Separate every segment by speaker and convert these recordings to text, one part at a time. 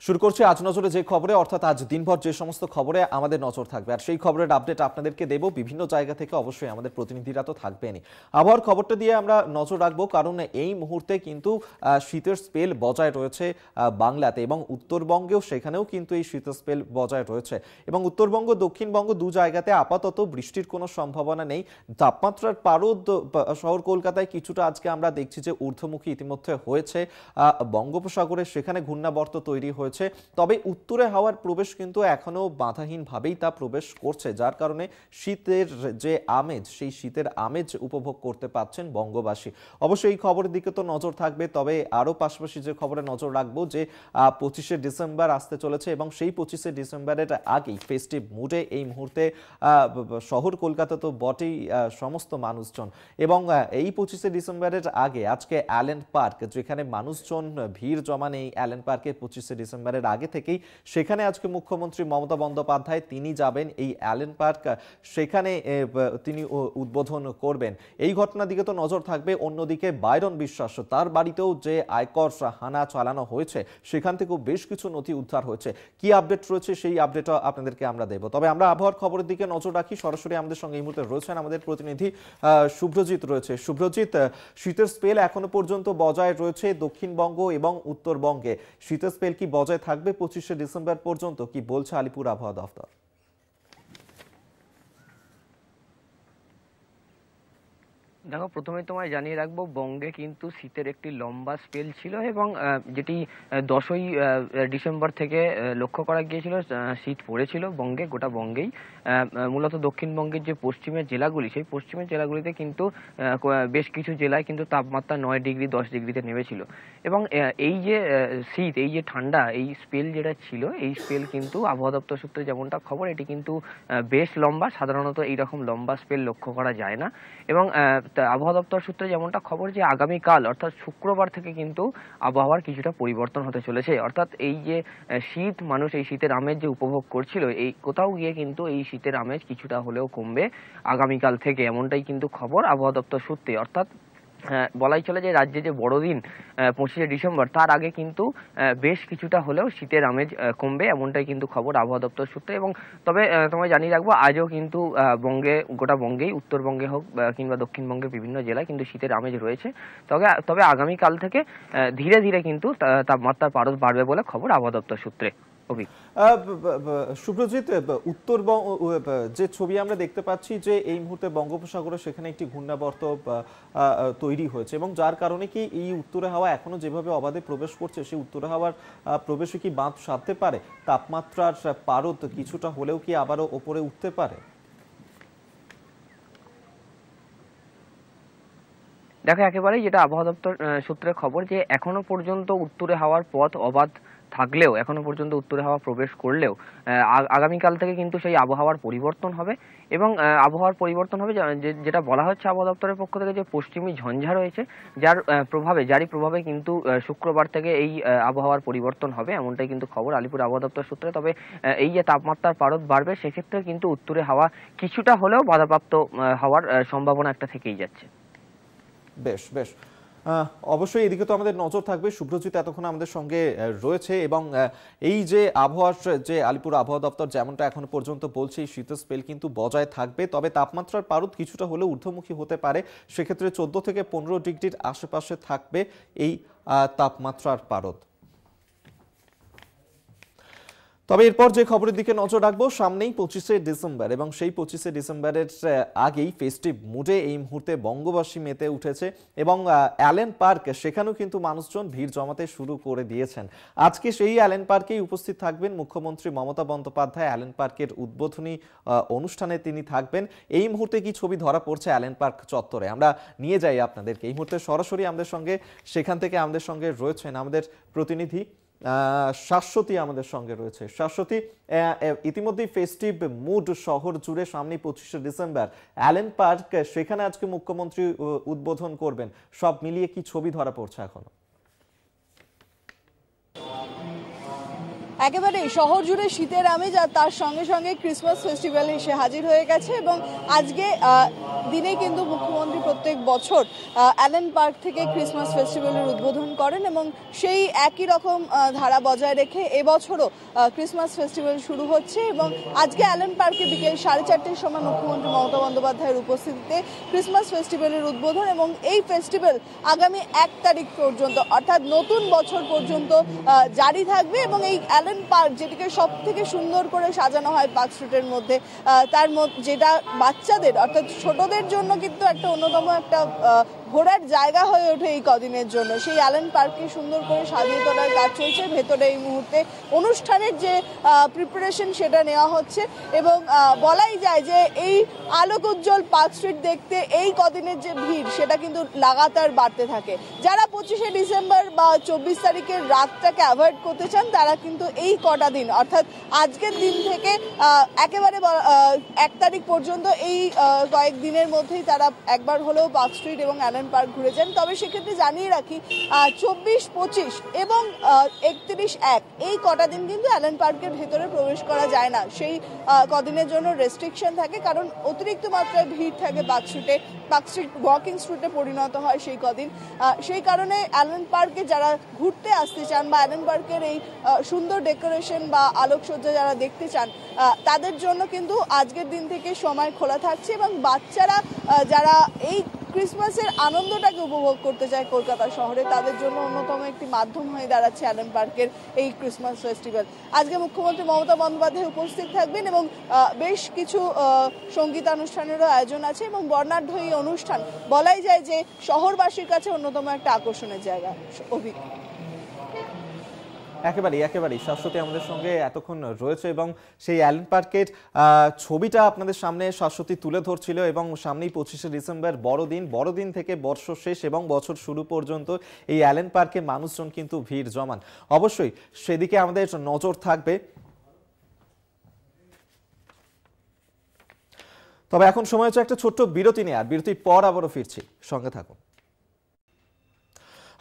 Speaker 1: শুরু করছি আজ নজরে যে খবরে, অর্থাৎ আজ দিনভর যে সমস্ত খবরে আমাদের নজর থাকবে আর সেই খবরের আপডেট আপনাদেরকে দেব বিভিন্ন জায়গা থেকে। অবশ্যই আমাদের প্রতিনিধিরা তো থাকবেনই। আবহাওয়ার খবরটা দিয়ে আমরা নজর রাখবো, কারণ এই মুহূর্তে কিন্তু শীতের স্পেল বজায় রয়েছে বাংলাতে এবং উত্তরবঙ্গেও, সেখানেও কিন্তু এই শীতের স্পেল বজায় রয়েছে এবং উত্তরবঙ্গ দক্ষিণবঙ্গ দু জায়গাতে আপাতত বৃষ্টির কোনো সম্ভাবনা নেই। তাপমাত্রার পারদ শহর কলকাতায় কিছুটা আজকে আমরা দেখছি যে ঊর্ধ্বমুখী ইতিমধ্যে হয়েছে। বঙ্গোপসাগরে সেখানে ঘূর্ণাবর্ত তৈরি হয়েছে, তবে উত্তরে হাওয়ার প্রবেশ কিন্তু এখনো বাধাহীনভাবেই তা প্রবেশ করছে, যার কারণে শীতের যে আমেজ, সেই শীতের আমেজ উপভোগ করতে পাচ্ছেন বঙ্গবাসী। অবশ্যই এই খবরের দিকে তো নজর থাকবে, তবে আরও পাশাপাশি যে খবরে নজর রাখবো যে 25শে ডিসেম্বর আসতে চলেছে এবং সেই 25শে ডিসেম্বরের আগেই ফেস্টিভ মুডে এই মুহূর্তে শহর কলকাতা তো বটেই সমস্ত মানুষজন। এবং এই 25শে ডিসেম্বরের আগে আজকে অ্যালেন পার্ক, যেখানে মানুষজন ভিড় জমা নেই অ্যালেন পার্কে 25শে ডিসেম্বরের আগে থেকেই, সেখানে আজকে মুখ্যমন্ত্রী মমতা বন্দ্যোপাধ্যায় তিনি যাবেন এই অ্যালেন পার্ক, সেখানে তিনি উদ্বোধন করবেন। এই ঘটনার দিকে তো নজর থাকবে। অন্যদিকে বাইরন বিশ্বাস, তার বাড়িতেও যে আয়কর হানা চালানো হয়েছে, সেখান থেকেও বেশ কিছু নথি উদ্ধার হয়েছে। কি আপডেট রয়েছে সেই আপডেটও আপনাদেরকে আমরা দেব। তবে আমরা আবহাওয়ার খবরের দিকে নজর রাখি। সরাসরি আমাদের সঙ্গে এই মুহূর্তে রয়েছেন আমাদের প্রতিনিধি শুভ্রজিৎ রয়েছে। শুভ্রজিৎ, শীতের স্পেল এখনো পর্যন্ত বজায় রয়েছে দক্ষিণবঙ্গ এবং উত্তরবঙ্গে। শীতের স্পেল কি বজায় থাকবে 25শে ডিসেম্বর পর্যন্ত, কি বলছে আলিপুর আবহাওয়া দফতর?
Speaker 2: দেখো, প্রথমে তোমায় জানিয়ে রাখবো, বঙ্গে কিন্তু শীতের একটি লম্বা স্পেল ছিল এবং যেটি 10ই ডিসেম্বর থেকে লক্ষ্য করা গিয়েছিল। শীত পড়েছিল বঙ্গে, গোটা বঙ্গেই। মূলত দক্ষিণবঙ্গের যে পশ্চিমের জেলাগুলি, সেই পশ্চিমের জেলাগুলিতে কিন্তু বেশ কিছু জেলায় কিন্তু তাপমাত্রা 9 ডিগ্রি 10 ডিগ্রিতে নেমেছিল। এবং এই যে শীত, এই যে ঠান্ডা, এই স্পেল যেটা ছিল, এই স্পেল কিন্তু আবহাওয়া দপ্তর সূত্রে যেমনটা খবর, এটি কিন্তু বেশ লম্বা। সাধারণত এইরকম লম্বা স্পেল লক্ষ্য করা যায় না। এবং আবহাওয়া দপ্তর সূত্রে যেমনটা খবর যে আগামীকাল অর্থাৎ শুক্রবার থেকে কিন্তু আবহাওয়ার কিছুটা পরিবর্তন হতে চলেছে। অর্থাৎ এই যে শীত, মানুষ এই শীতের আমেজ যে উপভোগ করছিল, এই কোথাও গিয়ে কিন্তু এই শীতের আমেজ কিছুটা হলেও কমবে আগামীকাল থেকে, এমনটাই কিন্তু খবর আবহাওয়া দপ্তর সূত্রে। অর্থাৎ বলাই চলে যে রাজ্যে যে বড়দিন 25শে ডিসেম্বর, তার আগে কিন্তু বেশ কিছুটা হলেও শীতের আমেজ কমবে, এমনটাই কিন্তু খবর আবহাওয়া দপ্তর সূত্রে। এবং তবে তোমায় জানিয়ে রাখবো, আজও কিন্তু বঙ্গে, গোটা বঙ্গেই, উত্তরবঙ্গে হোক কিংবা দক্ষিণবঙ্গের বিভিন্ন জেলায় কিন্তু শীতের আমেজ রয়েছে। তবে আগামীকাল থেকে ধীরে ধীরে কিন্তু তাপমাত্রার পারদ বাড়বে বলে খবর আবহাওয়া দপ্তর সূত্রে।
Speaker 1: শুভ্রজিৎ, উত্তরবঙ্গ যে ছবি আমরা দেখতে পাচ্ছি যে এই মুহূর্তে বঙ্গোপসাগরে সেখানে একটি ঘূর্ণাবর্ত তৈরি হয়েছে এবং যার কারণে কি এই উত্তরে হাওয়া এখনো যেভাবে অবাধে প্রবেশ করছে, সেই উত্তরে হাওয়ার প্রবেশে কি বাঁধ সাধতে পারে? তাপমাত্রার পারদ কিছুটা হলেও কি আবারও ওপরে উঠতে পারে?
Speaker 2: দেখো, একেবারেই যেটা আবহাওয়া দপ্তর সূত্রে খবর, যে এখনো পর্যন্ত উত্তরে হাওয়ার পথ অবাধ থাকলেও, এখনো পর্যন্ত উত্তরে হাওয়া প্রবেশ করলেও আগামীকাল থেকে কিন্তু সেই আবহাওয়ার পরিবর্তন হবে। এবং আবহাওয়ার পরিবর্তন হবে, যেটা বলা হচ্ছে আবহাওয়া দপ্তরের পক্ষ থেকে, যে পশ্চিমী ঝঞ্ঝা রয়েছে, যারই প্রভাবে কিন্তু শুক্রবার থেকে এই আবহাওয়ার পরিবর্তন হবে, এমনটাই কিন্তু খবর আলিপুর আবহাওয়া দপ্তর সূত্রে। তবে এই যে তাপমাত্রার পারদ বাড়বে, সেক্ষেত্রে কিন্তু উত্তরে হাওয়া কিছুটা হলেও বাধাপ্রাপ্ত হওয়ার সম্ভাবনা একটা থেকেই যাচ্ছে।
Speaker 1: বেশ বেশ, অবশ্যই এদিকে তো আমাদের নজর থাকবে। শুভ্রজিৎ এতক্ষণ আমাদের সঙ্গে রয়েছে এবং এই যে আবহাওয়ার, যে আলিপুর আবহাওয়া দপ্তর যেমনটা এখন পর্যন্ত বলছে, এই শীতের স্পেল কিন্তু বজায় থাকবে, তবে তাপমাত্রার পারদ কিছুটা হলেও ঊর্ধ্বমুখী হতে পারে। সেক্ষেত্রে 14 থেকে 15 ডিগ্রির আশেপাশে থাকবে এই তাপমাত্রার পারদ। তবে এরপর যে খবরের দিকে নজর রাখবো, সামনেই 25শে ডিসেম্বর এবং সেই 25শে ডিসেম্বরের আগেই ফেস্টিভ মুডে এই মুহূর্তে বঙ্গবাসী মেতে উঠেছে এবং অ্যালেন পার্ক, সেখানেও কিন্তু মানুষজন ভিড় জমাতে শুরু করে দিয়েছেন। আজকে সেই অ্যালেন পার্কেই উপস্থিত থাকবেন মুখ্যমন্ত্রী মমতা বন্দ্যোপাধ্যায়। অ্যালেন পার্কের উদ্বোধনী অনুষ্ঠানে তিনি থাকবেন। এই মুহূর্তে কি ছবি ধরা পড়ছে অ্যালেন পার্ক চত্বরে, আমরা নিয়ে যাই আপনাদেরকে। এই মুহূর্তে সরাসরি আমাদের সঙ্গে, সেখান থেকে আমাদের সঙ্গে রয়েছেন আমাদের প্রতিনিধি শাশ্বতী আমাদের সঙ্গে রয়েছে। শাশ্বতী, ইতিমধ্যেই ফেস্টিভ মুড শহর জুড়ে। সামনে 25শে ডিসেম্বর অ্যালেন পার্ক, সেখানে আজকে মুখ্যমন্ত্রী উদ্বোধন করবেন। সব মিলিয়ে কি ছবি ধরা পড়ছে এখনো?
Speaker 3: একেবারেই শহর জুড়ে শীতের আমেজ আর তার সঙ্গে সঙ্গে ক্রিসমাস ফেস্টিভ্যাল এসে হাজির হয়ে গেছে এবং আজকে দিনে কিন্তু মুখ্যমন্ত্রী প্রত্যেক বছর অ্যালেন পার্ক থেকে ক্রিসমাস ফেস্টিভ্যালের উদ্বোধন করেন এবং সেই একই রকম ধারা বজায় রেখে এবছরও ক্রিসমাস ফেস্টিভ্যাল শুরু হচ্ছে এবং আজকে অ্যালেন পার্কে বিকেল 4:30টার সময় মুখ্যমন্ত্রী মমতা বন্দ্যোপাধ্যায়ের উপস্থিতিতে ক্রিসমাস ফেস্টিভ্যালের উদ্বোধন এবং এই ফেস্টিভ্যাল আগামী 1 তারিখ পর্যন্ত অর্থাৎ নতুন বছর পর্যন্ত জারি থাকবে এবং এই অ্যালেন পার্ক যেটিকে সব থেকে সুন্দর করে সাজানো হয় পার্ক স্ট্রিটের মধ্যে তার যেটা বাচ্চাদের অর্থাৎ ছোটদের জন্য কিন্তু একটা অন্যতম একটা ঘোরার জায়গা হয়ে ওঠে এই কদিনের জন্য। সেই অ্যালেন পার্ককে সুন্দর করে সাজিয়ে তোলার কাজ চলছে, ভেতরে এই মুহূর্তে অনুষ্ঠানের যে প্রিপারেশন সেটা নেওয়া হচ্ছে এবং বলাই যায় যে এই আলোক উজ্জ্বল পার্ক স্ট্রিট দেখতে এই কদিনের যে ভিড় সেটা কিন্তু লাগাতার বাড়তে থাকে। যারা 25শে ডিসেম্বর বা 24 তারিখের রাতটাকে অ্যাভয়েড করতে চান তারা কিন্তু এই কটা দিন অর্থাৎ আজকের দিন থেকে একেবারে 1 তারিখ পর্যন্ত এই কয়েকদিনের মধ্যেই তারা একবার হলেও পার্ক স্ট্রিট এবং অ্যালেন পার্ক ঘুরে যান। তবে সেক্ষেত্রে জানিয়ে রাখি 24, 25 এবং 31, 1 এই কটা দিন কিন্তু অ্যালেন পার্কের ভেতরে প্রবেশ করা যায় না। সেই কদিনের জন্য রেস্ট্রিকশন থাকে কারণ অতিরিক্ত মাত্রায় ভিড় থাকে পার্ক স্ট্রিট ওয়াকিং স্ট্রিটে পরিণত হয় সেই কদিন। সেই কারণে অ্যালেন পার্কে যারা ঘুরতে আসতে চান বা অ্যালেন পার্কের এই সুন্দর ডেকোরেশন বা আলোকসজ্জা যারা দেখতে চান তাদের জন্য কিন্তু আজকের দিন থেকে সময় খোলা থাকছে এবং বাচ্চারা যারা এই ক্রিসমাসের আনন্দটাকে উপভোগ করতে চায় কলকাতা শহরে তাদের জন্য অন্যতম একটি মাধ্যম হয়ে দাঁড়াচ্ছে অ্যালেন পার্কের এই ক্রিসমাস ফেস্টিভ্যাল। আজকে মুখ্যমন্ত্রী মমতা বন্দ্যোপাধ্যায় উপস্থিত থাকবেন এবং বেশ কিছু সঙ্গীতানুষ্ঠানেরও আয়োজন আছে এবং বর্ণাঢ্য এই অনুষ্ঠান বলাই যায় যে শহরবাসীর কাছে অন্যতম একটা আকর্ষণের জায়গা।
Speaker 1: একেবারেই শাশ্বতী আমাদের সঙ্গে এতক্ষণ রয়েছে এবং সেই অ্যালেন পার্কের ছবিটা আপনাদের সামনে শাশ্বতী তুলে ধরছিল এবং সামনেই 25শে ডিসেম্বর বড়দিন থেকে বর্ষ শেষ এবং বছর শুরু পর্যন্ত এই অ্যালেন পার্কে মানুষজন কিন্তু ভিড় জমান। অবশ্যই সেদিকে আমাদের নজর থাকবে। তবে এখন সময় হচ্ছে একটা ছোট্ট বিরতি নিয়ে, আর বিরতির পর আবারও ফিরছি, সঙ্গে থাকুন।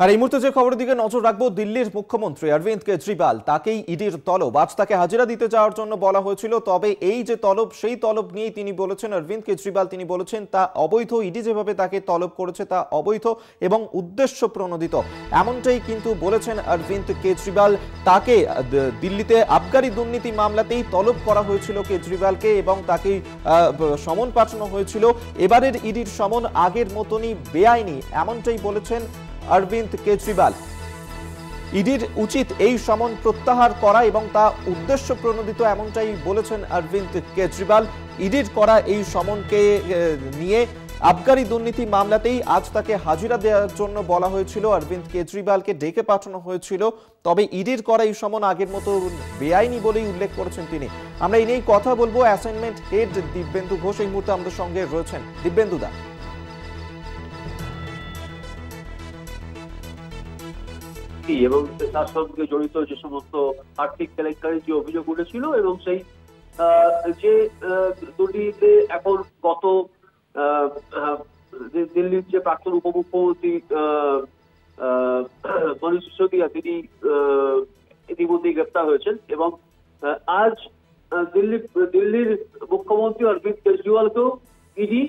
Speaker 1: আর এই মুহূর্তে যে খবরের দিকে নজর রাখবো, দিল্লির মুখ্যমন্ত্রী অরবিন্দ কেজরিওয়াল, তাকেই ইডির তলব। আজ তাকে হাজিরা দিতে যাওয়ার জন্য বলা হয়েছিল, তবে এই যে তলব সেই তলব নিয়েই তিনি বলেছেন, অরবিন্দ কেজরিওয়াল তিনি বলেছেন তা অবৈধ। ইডি যেভাবে তাকে তলব করেছে তা অবৈধ এবং উদ্দেশ্য প্রণোদিত, এমনটাই কিন্তু বলেছেন অরবিন্দ কেজরিওয়াল। তাকে দিল্লিতে আবগারি দুর্নীতি মামলাতেই তলব করা হয়েছিল কেজরিওয়ালকে এবং তাকেই সমন পাঠানো হয়েছিল। এবারের ইডির সমন আগের মতনই বেআইনি, এমনটাই বলেছেন অরবিন্দ কেজরিওয়াল। ইডির উচিত এই সমন প্রত্যাহার করা এবং তা উদ্দেশ্য প্রণোদিত, এমনটাই বলেছেন অরবিন্দ কেজরিওয়াল। ইডির করা এই সমনকে নিয়ে আবগারি দুর্নীতি মামলাতেই আজ তাকে হাজিরা দেওয়ার জন্য বলা হয়েছিল। অরবিন্দ কেজরিওয়ালকে ডেকে পাঠানো হয়েছিল, তবে ইডির করা এই সমন আগের মতো বেআইনি বলেই উল্লেখ করেছেন তিনি। আমরা এই নিয়েই কথা বলবো। অ্যাসাইনমেন্ট হেড দিব্যেন্দু ঘোষ এই মুহূর্তে আমাদের সঙ্গে রয়েছেন। দিব্যেন্দু দা,
Speaker 4: এবং তার সঙ্গে জড়িত যে সমস্ত আর্থিক কেলেঙ্কারির যে অভিযোগ উঠেছিল এবং সেই যে দুর্নীতিতে এখন গত দিল্লির যে প্রাক্তন উপমুখ্যমন্ত্রী মনীষ সিসোদিয়া তিনি ইতিমধ্যেই গ্রেপ্তার হয়েছেন এবং আজ দিল্লির মুখ্যমন্ত্রী অরবিন্দ কেজরিওয়ালকেও ইডি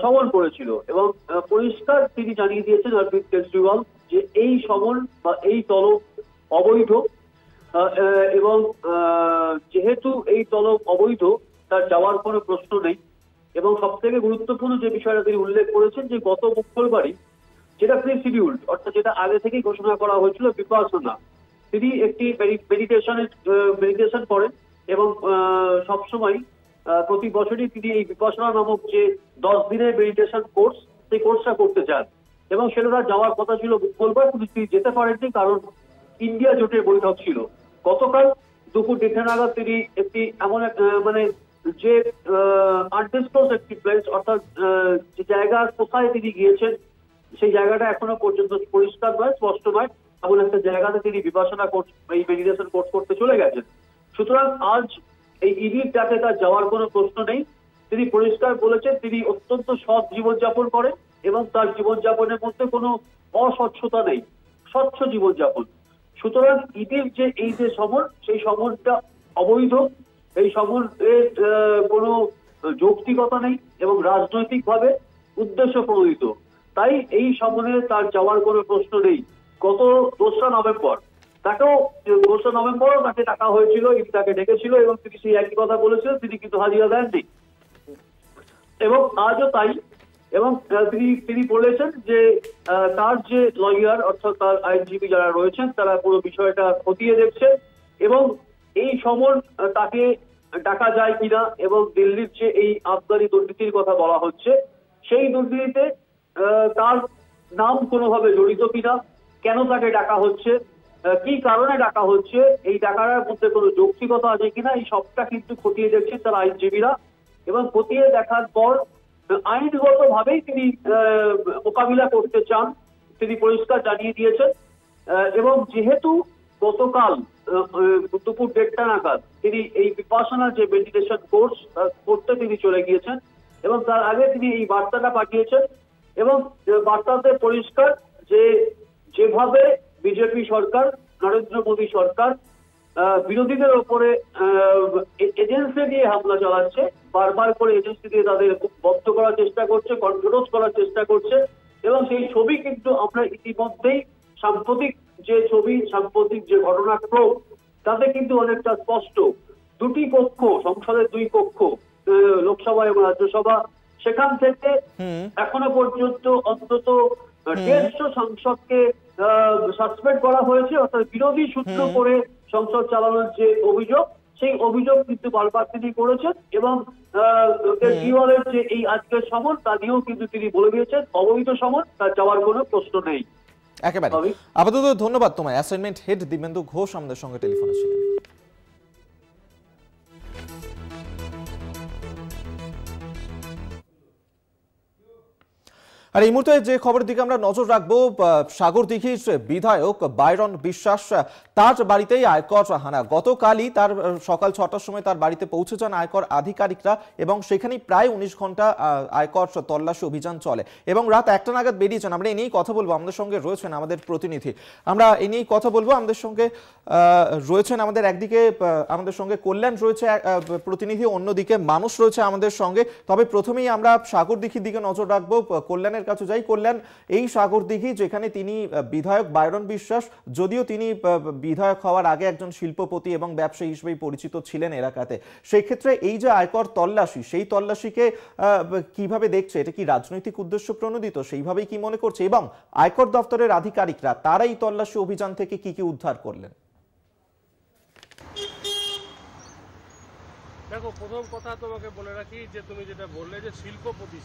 Speaker 4: সমন করেছিল এবং পরিষ্কার তিনি জানিয়ে দিয়েছেন অরবিন্দ কেজরিওয়াল যে এই সমন বা এই তলব অবৈধ এবং যেহেতু এই তলব অবৈধ তার যাওয়ার কোনো প্রশ্ন নেই। এবং সব থেকে গুরুত্বপূর্ণ যে বিষয়টা তিনি উল্লেখ করেছেন যে গত মঙ্গলবারই যেটা প্রি শিডিউল্ড অর্থাৎ যেটা আগে থেকেই ঘোষণা করা হয়েছিল বিপাসনা, তিনি একটি মেডিটেশন করেন এবং সবসময় প্রতি বছরই তিনি এই বিপাসনা নামক যে 10 দিনের মেডিটেশন কোর্স সেই কোর্সটা করতে চান এবং সেটা যাওয়ার কথা ছিল মঙ্গলবার, কিন্তু তিনি যেতে পারেননি কারণ ইন্ডিয়া জোটের বৈঠক ছিল। গতকাল দুপুর 1:30 নাগাদ তিনি একটি এমন এক মানে যে আনডিসক্লোজড একটি প্লেস অর্থাৎ যে জায়গা কোথায় তিনি গিয়েছেন সেই জায়গাটা এখনো পর্যন্ত পরিষ্কার নয়, স্পষ্ট নয়, এমন একটা জায়গাতে তিনি বিপাসনা কোর্স এই মেডিটেশন কোর্স করতে চলে গেছেন। সুতরাং আজ এই ইডির ডাকে তার যাওয়ার কোনো প্রশ্ন নেই। তিনি পরিষ্কার বলেছেন তিনি অত্যন্ত সৎ জীবনযাপন করেন এবং তার জীবনযাপনের মধ্যে কোনো অস্বচ্ছতা নেই, স্বচ্ছ জীবনযাপন। সুতরাং ইডির যে এই যে সমন, সেই সমনটা অবৈধ, এই সমনের কোনো যৌক্তিকতা নেই এবং রাজনৈতিকভাবে উদ্দেশ্য প্রণোদিত। তাই এই সমনে তার যাওয়ার কোনো প্রশ্ন নেই। গত 2রা নভেম্বর তাকে ডাকা হয়েছিল, ইডি তাকে ডেকেছিল এবং তিনি সেই একই কথা বলেছিলেন, তিনি কিন্তু হাজিরা দেননি এবং আজও তাই। এবং তিনি বলেছেন যে তার যে লয়ার অর্থাৎ তার আইনজীবী যারা রয়েছেন তারা পুরো বিষয়টা খতিয়ে দেখছেন এবং এই সমন তাকে ডাকা যায় কিনা এবং দিল্লির যে এই আবগারি দুর্নীতির কথা বলা হচ্ছে সেই দুর্নীতিতে তার নাম কোনোভাবে জড়িত কিনা, কেন তাকে ডাকা হচ্ছে, কি কারণে ডাকা হচ্ছে, এই ডাকার মধ্যে কোনো যৌক্তিকতা আছে কিনা, এই সবটা কিন্তু খতিয়ে দেখছেন তার আইনজীবীরা। এবং খতিয়ে দেখার পর আইনগত ভাবেই তিনি মোকাবিলা করতে চান, তিনি পরিষ্কার জানিয়ে দিয়েছেন। এবং যেহেতু গতকাল দুপুর 1:30 নাগাদ তিনি এই বিপাশনা যে মেডিটেশন কোর্স করতে তিনি চলে গিয়েছেন এবং তার আগে তিনি এই বার্তাটা পাঠিয়েছেন এবং বার্তাতে পরিষ্কার যে যেভাবে বিজেপি সরকার, নরেন্দ্র মোদী সরকার বিরোধীদের ওপরে এজেন্সি দিয়ে হামলা চালাচ্ছে, বারবার করে এজেন্সি দিয়ে তাদের বন্ধ করার চেষ্টা করছে, কন্ট্রোল করার চেষ্টা করছে এবং সেই ছবি কিন্তু আমরা ইতিমধ্যেই সাম্প্রতিক যে ঘটনাক্রম তাতে কিন্তু অনেকটা স্পষ্ট। দুটি কক্ষ, সংসদের 2 কক্ষ, লোকসভা এবং রাজ্যসভা, সেখান থেকে এখনো পর্যন্ত অন্তত 150 সাংসদকে সাসপেন্ড করা হয়েছে, অর্থাৎ বিরোধী সূত্র করে সংসদ চালানোর যে অভিযোগ, সেই অভিযোগ কিন্তু বারবার তিনি করেছেন এবং কেজরিওয়ালের যে এই আজকের সমন তা নিয়েও কিন্তু তিনি বলে দিয়েছেন অবৈধ সমন, তার যাওয়ার কোনো প্রশ্ন নেই।
Speaker 1: একেবারে আপাতত ধন্যবাদ তোমায়। অ্যাসাইনমেন্ট হেড দিবেন্দু ঘোষ আমাদের সঙ্গে টেলিফোনে ছিলেন। আর এই মুহূর্তে যে খবরের দিকে আমরা নজর রাখবো, সাগরদিঘির বিধায়ক বাইরন বিশ্বাস, তার বাড়িতেই আয়কর হানা। গতকালই তার সকাল 6টার সময় তার বাড়িতে পৌঁছে যান আয়কর আধিকারিকরা এবং সেখানে প্রায় 19 ঘন্টা আয়কর তল্লাশি অভিযান চলে এবং রাত 1টা নাগাদ বেরিয়ে যান। আমরা এই নিয়েই কথা বলবো, আমাদের সঙ্গে রয়েছেন আমাদের প্রতিনিধি, আমরা এই নিয়েই কথা বলবো। আমাদের সঙ্গে রয়েছেন একদিকে আমাদের সঙ্গে কল্যাণ রয়েছে প্রতিনিধি, অন্যদিকে মানুষ রয়েছে আমাদের সঙ্গে। তবে প্রথমেই আমরা সাগরদিঘির দিকে নজর রাখবো, কল্যাণের কাছে যাই। কল্যাণ, এই সাগরদিঘি যেখানে তিনি বিধায়ক বাইরন বিশ্বাস, যদিও তিনি বিধায়ক হওয়ার আগে একজন শিল্পপতি এবং ব্যবসায়ী হিসেবে পরিচিত ছিলেন এলাকাতে, সেই ক্ষেত্রে এই যে আয়কর তল্লাশি, সেই তল্লাশিকে কিভাবে দেখছে? এটা কি রাজনৈতিক উদ্দেশ্য প্রণোদিত, সেইভাবেই কি মনে করছে? এবং আয়কর দপ্তরের আধিকারিকরা তারা এই তল্লাশি অভিযান থেকে কি কি উদ্ধার করলেন?
Speaker 5: দেখো, প্রথম কথা তোমাকে বলে রাখি যে তুমি যেটা বললে যে শিল্পপতি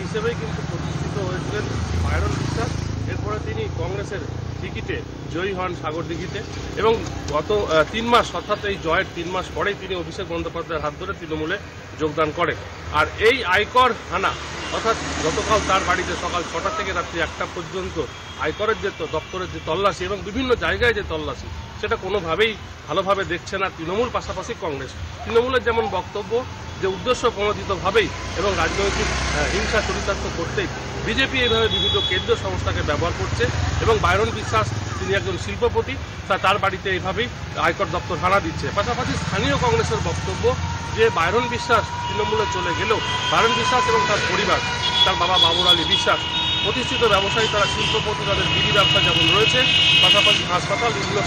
Speaker 5: হিসেবেই কিন্তু প্রতিষ্ঠিত হয়েছিলেন বাইরন বিশ্বাস। এরপরে তিনি কংগ্রেসের টিকিটে জয়ী হন সাগরদিঘিতে এবং গত 3 মাস, অর্থাৎ এই জয়ের 3 মাস পরেই তিনি অভিষেক বন্দ্যোপাধ্যায়ের হাত ধরে তৃণমূলে যোগদান করেন। আর এই আয়কর হানা, অর্থাৎ গতকাল তার বাড়িতে সকাল 6টা থেকে রাত্রি 1টা পর্যন্ত আয়করের যে দপ্তরের যে তল্লাশি এবং বিভিন্ন জায়গায় যে তল্লাশি, সেটা কোনোভাবেই ভালোভাবে দেখছে না তৃণমূল, পাশাপাশি কংগ্রেস। তৃণমূলের যেমন বক্তব্য যে উদ্দেশ্য প্রণোদিতভাবেই এবং রাজনৈতিক হিংসা চরিতার্থ করতেই বিজেপি এইভাবে বিভিন্ন কেন্দ্রীয় সংস্থাকে ব্যবহার করছে এবং বাইরন বিশ্বাস তিনি একজন শিল্পপতি, তার বাড়িতে এইভাবেই আয়কর দপ্তর হানা দিচ্ছে। পাশাপাশি স্থানীয় কংগ্রেসের বক্তব্য যে বাইরন বিশ্বাস তৃণমূলে চলে গেলেও বাইরন বিশ্বাস এবং তার পরিবার, তার বাবা বাবুর আলী বিশ্বাস প্রতিষ্ঠিত ব্যবসায়ী, তারা শিল্পপতি, তাদের বিড়ি ব্যবসা যেমন রয়েছে, পাশাপাশি হাসপাতাল, বিভিন্ন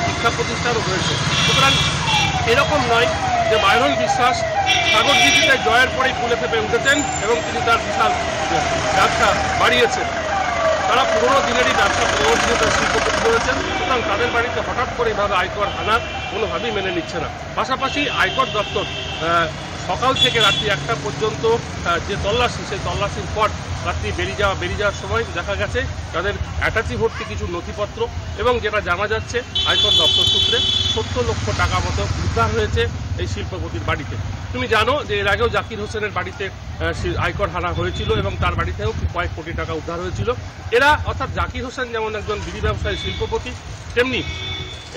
Speaker 5: শিক্ষা প্রতিষ্ঠানও রয়েছে। সুতরাং এরকম নয় যে বাইরন বিশ্বাস সাগরদিঘিতে জয়ের পরেই ফুলে ফেপে উঠেছেন এবং তিনি তার বিশাল ব্যবসা বাড়িয়েছেন। তারা পুরোনো দিনেরই ব্যবসা, পুরোনো দিনে তার শিল্পপতি রয়েছেন। সুতরাং তাদের বাড়িতে হঠাৎ করে এভাবে আয়কর হানা কোনোভাবেই মেনে নিচ্ছে না। পাশাপাশি আয়কর দপ্তর সকাল থেকে রাত্রি 1টা পর্যন্ত যে তল্লাশি, সেই তল্লাশির পর রাত্রি বেরিয়ে যাওয়ার সময় দেখা গেছে তাদের অ্যাটাচি ভর্তি কিছু নথিপত্র এবং যেটা জানা যাচ্ছে আয়কর দপ্তর সূত্রে 70 লক্ষ টাকা মতো উদ্ধার হয়েছে এই শিল্পপতির বাড়িতে। তুমি জানো যে এর আগেও জাকির হোসেনের বাড়িতে আয়কর হানা হয়েছিল এবং তার বাড়িতেও কয়েক কোটি টাকা উদ্ধার হয়েছিল। এরা, অর্থাৎ জাকির হোসেন যেমন একজন বিড়ি ব্যবসায়ী শিল্পপতি, তেমনি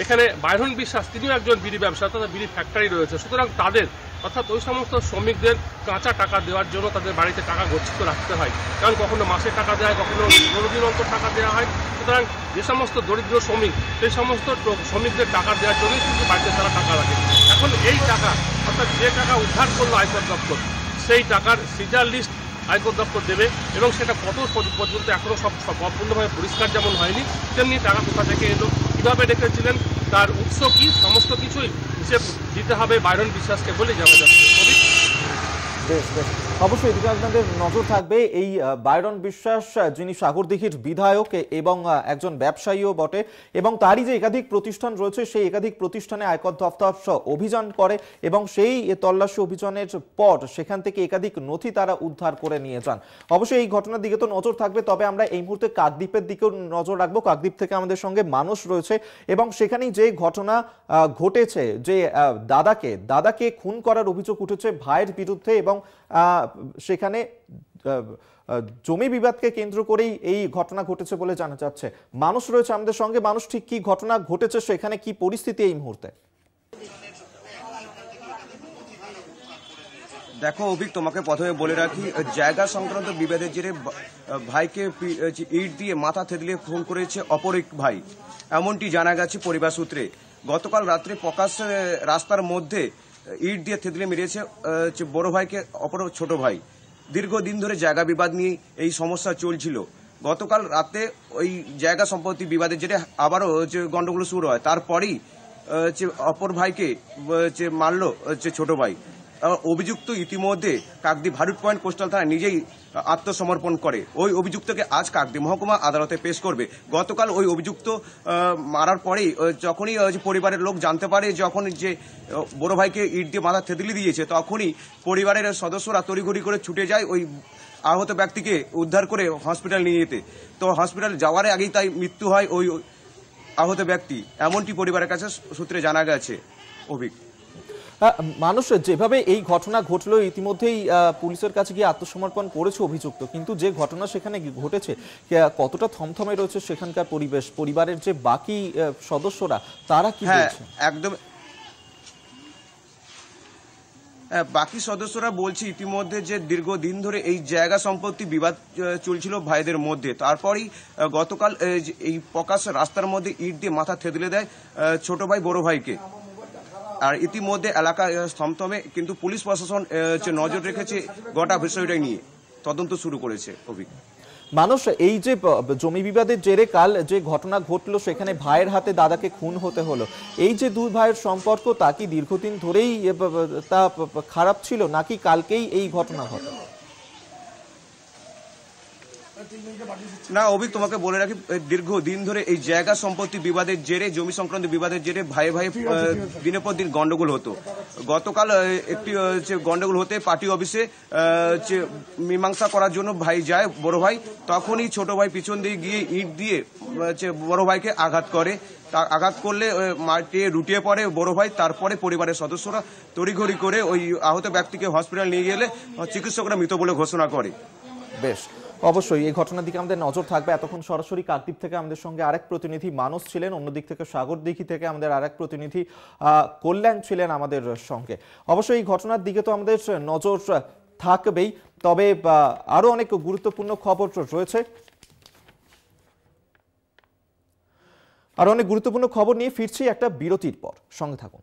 Speaker 5: এখানে বাইরন বিশ্বাস তিনিও একজন বিড়ি ব্যবসা, তাদের বিড়ি ফ্যাক্টরি রয়েছে। সুতরাং তাদের অর্থাৎ ওই সমস্ত শ্রমিকদের কাঁচা টাকা দেওয়ার জন্য তাদের বাড়িতে টাকা গচ্ছিত রাখতে হয়, কারণ কখনো মাসে টাকা দেওয়া হয়, কখনো 15 দিন অন্তর টাকা দেওয়া হয়। সুতরাং যে সমস্ত দরিদ্র শ্রমিক, সেই সমস্ত শ্রমিকদের টাকা দেওয়ার জন্যই কিন্তু বাড়িতে তারা টাকা রাখে। এখন এই টাকা, অর্থাৎ যে টাকা উদ্ধার করলো আয়কর দপ্তর, সেই টাকার সিজার লিস্ট আয়কর দপ্তর দেবে, এবং সেটা কত পর্যন্ত এখনও সব সম্পূর্ণভাবে পরিষ্কার যেমন হয়নি, তেমনি টাকা কোথা থেকে এলো, কীভাবে রেখেছিলেন, তার উৎস কী, সমস্ত কিছুই হিসেব দিতে হবে বাইরন বিশ্বাসকে বলে জানা যাচ্ছে।
Speaker 1: বেশ বেশ, অবশ্যই এদিকে আপনাদের নজর থাকবে। এই বাইরন বিশ্বাস যিনি সাগরদিঘির বিধায়ক এবং একজন ব্যবসায়ীও বটে, এবং তারই যে একাধিক প্রতিষ্ঠান রয়েছে, সেই একাধিক প্রতিষ্ঠানে আয়কর দপ্তর অভিযান করে, এবং সেই তল্লাশি অভিযানের পর সেখান থেকে একাধিক নথি তারা উদ্ধার করে নিয়ে যান। অবশ্যই এই ঘটনার দিকে তো নজর থাকবে, তবে আমরা এই মুহূর্তে কাকদ্বীপের দিকেও নজর রাখবো। কাকদ্বীপ থেকে আমাদের সঙ্গে মানুষ রয়েছে, এবং সেখানেই যে ঘটনা ঘটেছে, যে দাদাকে খুন করার অভিযোগ উঠেছে ভাইয়ের বিরুদ্ধে, এবং সেখানে জমি বিবাদকে কেন্দ্র করেই এই ঘটনা ঘটেছে বলে জানা যাচ্ছে। মানুষ রয়েছে আমাদের সঙ্গে। মানুষ, ঠিক কি ঘটনা ঘটেছে, সেখানে কি পরিস্থিতি এই মুহূর্তে?
Speaker 6: দেখো অভিক, তোমাকে প্রথমে বলে রাখি, জায়গা সংক্রান্ত বিবাদের জেরে ভাইকে ইট দিয়ে মাথা থেতলে খুন করেছে অপর এক ভাই, এমনটি জানা গেছে পরিবার সূত্রে। গতকাল রাত্রে প্রকাশ্যে রাস্তার মধ্যে ইট দিয়ে থেতলে মেরেছে বড় ভাইকে অপর ছোট ভাই। দীর্ঘদিন ধরে জায়গা বিবাদ নিয়ে এই সমস্যা চলছিল। গতকাল রাতে ওই জায়গা সম্পত্তি বিবাদের জেরে আবারও গন্ডগোল শুরু হয়। তারপরেই অপর ভাইকে মারল ছোট ভাই। অভিযুক্ত ইতিমধ্যে কাকদ্বীপ ভারুট পয়েন্ট কোস্টাল থানায় নিজেই আত্মসমর্পণ করে। ওই অভিযুক্তকে আজ কাকদ্বীপ মহকুমা আদালতে পেশ করবে। গতকাল ওই অভিযুক্ত মারার পরেই যখনই পরিবারের লোক জানতে পারে যখন যে বড় ভাইকে ইট দিয়ে মাথা থেতলে দিয়েছে, তখনই পরিবারের সদস্যরা তড়িঘড়ি করে ছুটে যায় ওই আহত ব্যক্তিকে উদ্ধার করে হসপিটাল নিয়ে যেতে। তো হসপিটাল যাওয়ার আগেই তাই মৃত্যু হয় ওই আহত ব্যক্তি, এমনটি পরিবারের কাছে সূত্রে জানা গেছে। অভিক,
Speaker 1: মানুষ, যেভাবে এই ঘটনা ঘটলো, ইতিমধ্যেই পুলিশের কাছে গিয়ে আত্মসমর্পণ করেছে অভিযুক্ত, কিন্তু যে ঘটনা সেখানে ঘটেছে কতটা থমথমে রয়েছে সেখানকার পরিবেশ, পরিবারের যে বাকি সদস্যরা তারা কি বলছে?
Speaker 6: একদম, বাকি সদস্যরা বলছে ইতিমধ্যে যে দীর্ঘদিন ধরে এই জায়গা সম্পত্তি বিবাদ চলছিল ভাইদের মধ্যে। তারপরই গতকাল এই প্রকাশ রাস্তার মধ্যে ইট দিয়ে মাথা থেতলে দেয় ছোট ভাই বড় ভাইকে। আর ইতিমধ্যে এলাকা থমথমে, কিন্তু পুলিশ প্রশাসন নজর রেখেছে গোটা বিষয়টা নিয়ে তদন্ত শুরু করেছে। অভিক,
Speaker 1: মানুষ, এই যে জমি বিবাদের জেরে কাল যে ঘটনা ঘটলো, সেখানে ভাইয়ের হাতে দাদাকে খুন হতে হলো, এই যে দুই ভাইয়ের সম্পর্ক, তা কি দীর্ঘদিন ধরেই তা খারাপ ছিল, নাকি কালকেই এই ঘটনা ঘটে?
Speaker 6: না অভিক, তোমাকে বলে রাখি, দীর্ঘদিন ধরে এই জায়গা সম্পত্তি বিবাদের জেরে, জমি সংক্রান্ত বিবাদের জেরে ভাই ভাই দিনের পর দিন গন্ডগোল হতো। গতকাল একটি গন্ডগোল হতে পার্টি অফিসে মীমাংসা করার জন্য ভাই যায় বড় ভাই, তখনই ছোট ভাই পিছন দিয়ে গিয়ে ইট দিয়ে বড় ভাইকে আঘাত করে। আঘাত করলে মাটিয়ে রুটিয়ে পড়ে বড় ভাই। তারপরে পরিবারের সদস্যরা তড়িঘড়ি করে ওই আহত ব্যক্তিকে হসপিটাল নিয়ে গেলে চিকিৎসকরা মৃত বলে ঘোষণা করে।
Speaker 1: বেশ, অবশ্যই এই ঘটনার দিকে আমাদের নজর থাকবে। এতক্ষণ সরাসরি কাকদ্বীপ থেকে আমাদের সঙ্গে আরেক প্রতিনিধি মানুষ ছিলেন, অন্যদিক থেকে সাগরদিঘি থেকে আমাদের আরেক প্রতিনিধি কল্যাণ ছিলেন আমাদের সঙ্গে। অবশ্যই এই ঘটনার দিকে তো আমাদের নজর থাকবেই, তবে আরো অনেক গুরুত্বপূর্ণ খবর রয়েছে। আর অনেক গুরুত্বপূর্ণ খবর নিয়ে ফিরছি একটা বিরতির পর, সঙ্গে থাকুন।